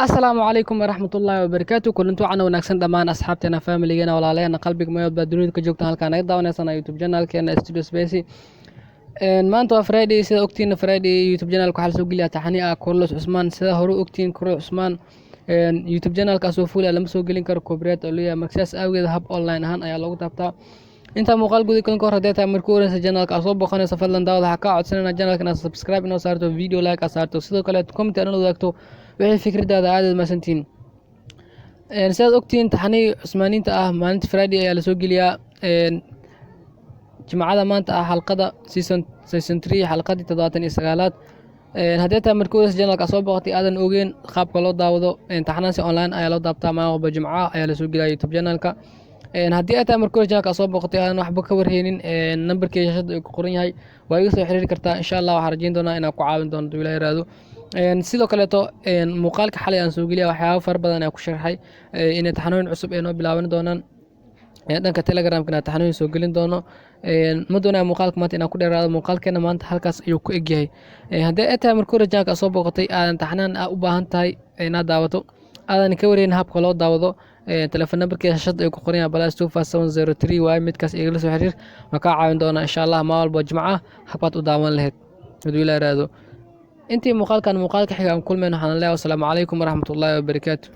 asalaamu calaykum waraxmatullaahi wabarakaatu kulanti wacan wanaagsan dhammaan asxaabteena faamiligeenna walaalaheena qalbiga mayood baa dunida ka joogtaan halkaa naga daawaneysana youtube channelkeena studio space maanta waa friday sida ogtiina friday youtube channelka waxaa lasoo geliyaa taxani ah Carlos Cusmaan sida hore ogtiin Carlos Cusmaan youtube channelka soo fuul lama soo gelin karo copyright oo leeyahay markaas awgeed hab online ahaan ayaa lagu taabtaa inta muuqaal guud kan hor hadeeta markuu horeysa channelka soo boqonaysa fadlan daawada waxa ka codsanayna channelka inaad subscribe inoo saarto video like saarto sidoo kale comment inoo wadaagto wixii fikradaada aad maasantiin sidaad ogtiin taxanii cusmaaniinta ah maalinta friday ayaa lasoo geliyaa jimcada maanta ah xalqada season 3 xalqadii 79aad hadeeta markuu horeysa channelka soo boqotay aadan ogeyn qaabka loo daawado taxanaansi online ayaa loo daabtaa maalmo jimcaha ayaa lasoo geliyaa youtube channelka haddii aad tahay markuu channelka soo boqotay aan waxba ka warheynin numberkii shaashada uu ku qoran yahay waa iga soo xiriiri kartaa insha Allah waxaan rajeyn doonaa inaan ku caawin doono Ilaahay yiraahdo sidoo kale muuqaalka xalay aan soo geliya waxyaabo far badan aan ku sharxay inay taxanooyin cusub ay noo bilaaban doonaan dhanka telegramka taxanooyin soo gelin doono ma doonaa muuqaalka maanta inaan ku dheeraado muuqaalkeena maanta halkaas ayuu ku egyahay haddii aad tahay markuu channelka soo boqotay aadan taxanaan u baahan tahay inaad daawato aadan ka wareynin habka loo daawado telefoon numberkiisa shaashada ay ku qoran yahay +25703 waa midkaas igala soo xiriir ma ka caawin doona insha Allah ma walba jimcaha habkaad u daawan lahayd haduu Ilaahay raado intii muuqaalka xiga aan kulmeen waxaan leeyahay assalaamu calaykum waraxmatullaahi wabarakaatuh.